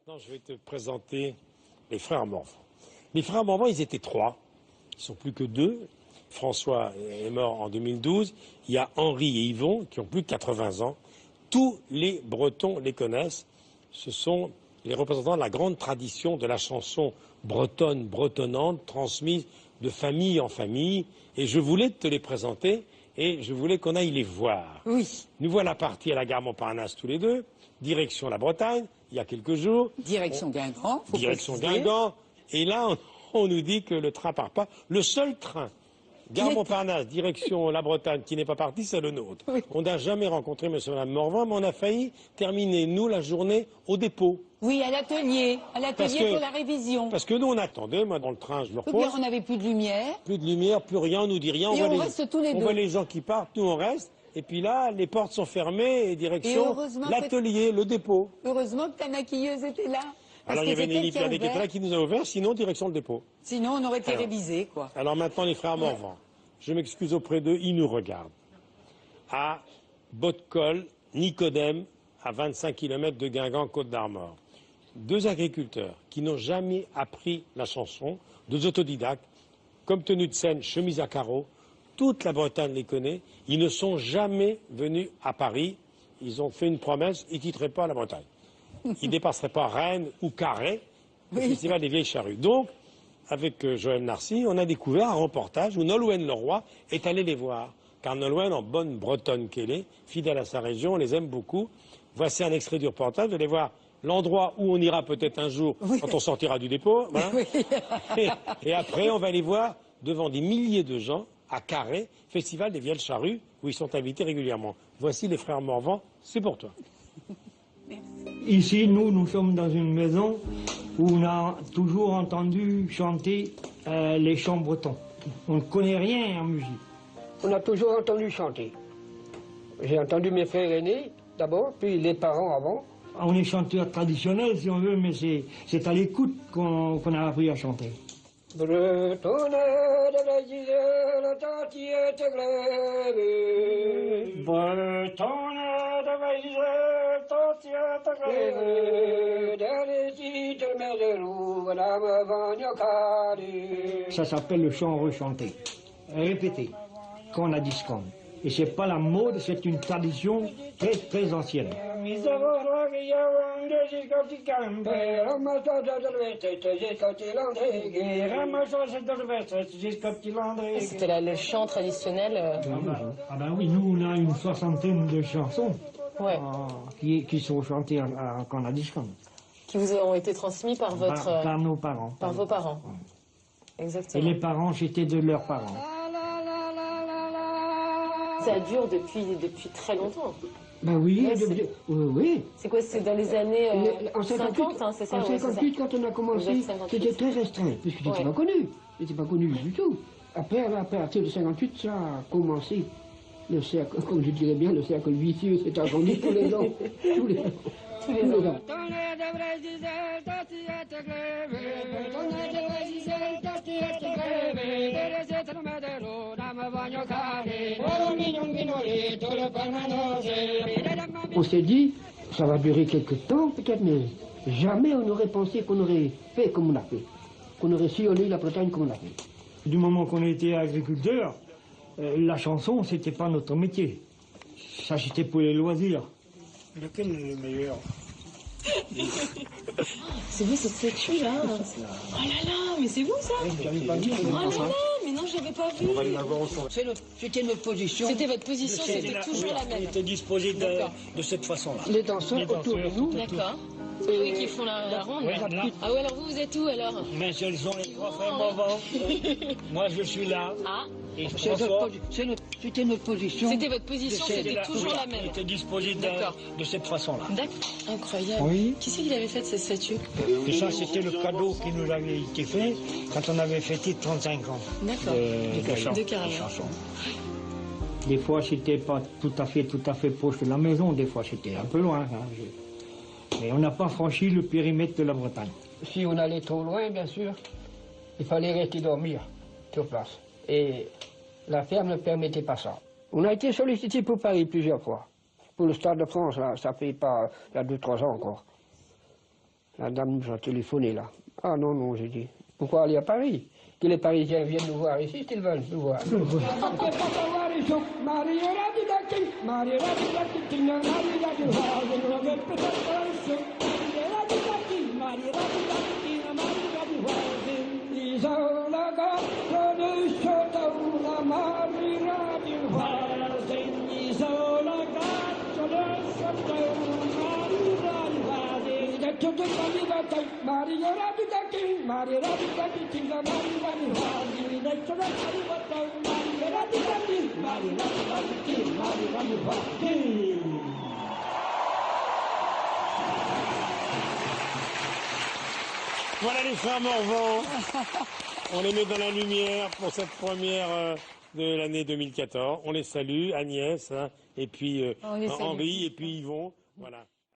Maintenant, je vais te présenter les frères Morvan. Les frères Morvan, ils étaient trois. Ils ne sont plus que deux. François est mort en 2012. Il y a Henri et Yvon qui ont plus de 80 ans. Tous les Bretons les connaissent. Ce sont les représentants de la grande tradition de la chanson bretonne, bretonnante, transmise de famille en famille. Et je voulais te les présenter et je voulais qu'on aille les voir. Oui. Nous voilà partis à la gare Montparnasse tous les deux, direction la Bretagne, il y a quelques jours. Direction Guingamp. Direction Guingamp. Et là, on nous dit que le train part pas. Le seul train, gare Montparnasse, direction la Bretagne, qui n'est pas parti, c'est le nôtre. Oui. On n'a jamais rencontré M. et Mme Morvan, mais on a failli terminer, nous, la journée au dépôt. Oui, à l'atelier pour la révision. Parce que nous, on attendait, moi, dans le train, je me repose. Puis on n'avait plus de lumière. Plus de lumière, plus rien, on nous dit rien. Et on reste tous les deux. On voit les gens qui partent, nous, on reste. Et puis là, les portes sont fermées et direction l'atelier, le dépôt. Heureusement que ta maquilleuse était là. Alors il y avait Nelly Pierre qui était là qui nous a ouvert, sinon direction le dépôt. Sinon on aurait été révisé, quoi. Alors maintenant les frères Morvan, je m'excuse auprès d'eux, ils nous regardent. À Bottecol, Nicodème, à 25 km de Guingamp, Côte d'Armor. Deux agriculteurs qui n'ont jamais appris la chanson, deux autodidactes, comme tenue de scène, chemise à carreaux. Toute la Bretagne les connaît. Ils ne sont jamais venus à Paris. Ils ont fait une promesse, ils ne quitteraient pas la Bretagne. Ils ne dépasseraient pas Rennes ou Carhaix, le festival des vieilles charrues. Donc, avec Joël Narcy, on a découvert un reportage où Nolwenn Leroy est allé les voir. Car Nolwenn, en bonne bretonne qu'elle est, fidèle à sa région, on les aime beaucoup. Voici un extrait du reportage. Vous allez voir l'endroit où on ira peut-être un jour quand on sortira du dépôt. Voilà. Et après, on va les voir devant des milliers de gens à Carhaix, festival des vieilles charrues, où ils sont invités régulièrement. Voici les frères Morvan, c'est pour toi. Ici, nous sommes dans une maison où on a toujours entendu chanter les chants bretons. On ne connaît rien en musique. On a toujours entendu chanter. J'ai entendu mes frères aînés d'abord, puis les parents avant. On est chanteur traditionnel si on veut, mais c'est à l'écoute qu'on a appris à chanter. Bretonne de Brésil, la tatiette glaive. Bretonne de Brésil, tatiette glaive. Ça s'appelle le chant rechanté, répété, qu'on a discom. Et c'est pas la mode, c'est une tradition très très ancienne. C'était le chant traditionnel. Ah ben oui, nous on a une soixantaine de chansons qui sont chantées en Canadiscom. Qui vous ont été transmis par votre... Par nos parents. Par vos parents. Exactement. Et les parents, c'était de leurs parents. Ça dure depuis très longtemps. Ben oui, oui. C'est quoi, c'est dans les années 50, hein, c'est ça? En 58, quand on a commencé, c'était très restreint, puisque c'était pas connu. C'était pas connu du tout. Après, à partir de 58, ça a commencé. Le cercle, comme je dirais bien, le cercle vicieux s'est agrandi tous les ans. Tous les ans. On s'est dit, ça va durer quelques temps peut-être, mais jamais on n'aurait pensé qu'on aurait fait comme on a fait, qu'on aurait sillonné la Bretagne comme on a fait. Du moment qu'on était agriculteur, la chanson, c'était pas notre métier. Ça, c'était pour les loisirs. Lequel est le meilleur? C'est vous cette statue là? Oh là là, mais c'est vous ça? Oh là là, mais non, je l'avais pas vu. C'était notre position. C'était votre position, c'était toujours la même. Elle était disposée de cette façon-là. Les danseurs autour de nous. D'accord. Oui, qui font la ronde. Ouais, ah ouais, alors vous êtes où alors? Mais ce sont les trois frères Morvan. Moi, je suis là. Ah. Et C'était notre position. C'était votre position, c'était toujours la même. Elle était disposée de cette façon-là. D'accord. Incroyable. Oui. Qui c'est qui avait fait cette statue? Et ça, c'était le cadeau qui nous avait été fait quand on avait fêté 35 ans. D'accord. De carrière. Des fois, c'était pas tout à fait proche de la maison. Des fois, c'était un peu loin. Mais on n'a pas franchi le périmètre de la Bretagne. Si on allait trop loin, bien sûr, il fallait rester dormir sur place. Et la ferme ne permettait pas ça. On a été sollicité pour Paris plusieurs fois. Pour le Stade de France, là, ça fait pas il y a 2-3 ans encore. La dame nous a téléphoné là. Ah non, non, j'ai dit. Pourquoi aller à Paris? Que les Parisiens viennent nous voir ici, s'ils veulent nous voir. Voilà les frères Morvan. On les met dans la lumière pour cette première de l'année 2014. On les salue, Agnès, hein, et puis On les salue. Henri, et puis Yvon. Voilà.